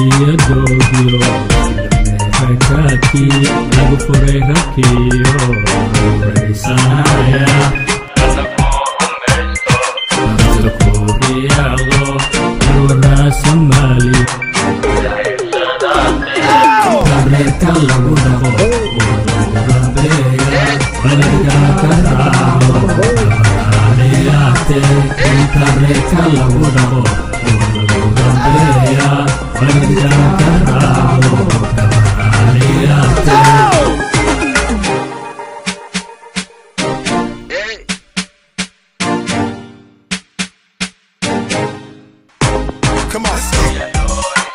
iyo doogyo rakaadkii lagu furay rabkiyo raysanaya asakuriyaaqo arwaraa Soomaali tabreerka lagu dhaqo warabeeya waladga ka raaco aliyaate tabreerka lagu dhaqo warabeeya waladga ka raaco aliyaate. Come on.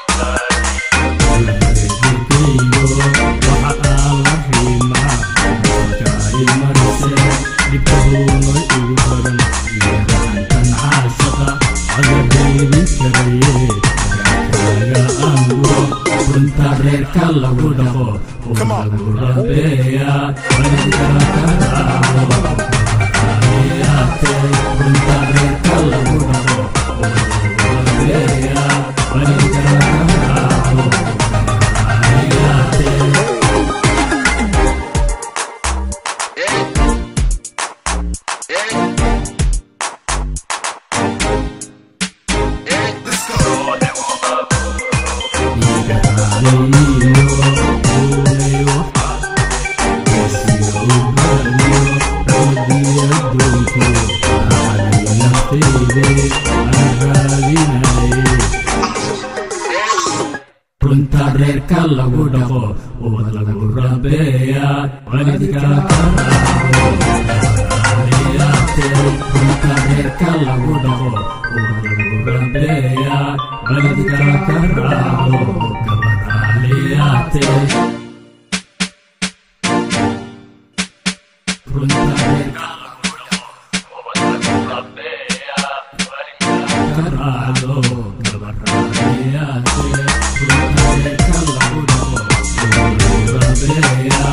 Tabreerka lagu dhaqo ubad lagu rabeeya waladga ka raaco aliyaate tabreerka lagu dhaqo ubad lagu rabeeya waladga ka raaco aliyaate tabreerka lagu rabeeya waladga ka raaco aliyaate tabreerka lagu dhaqo ubad lagu rabeeya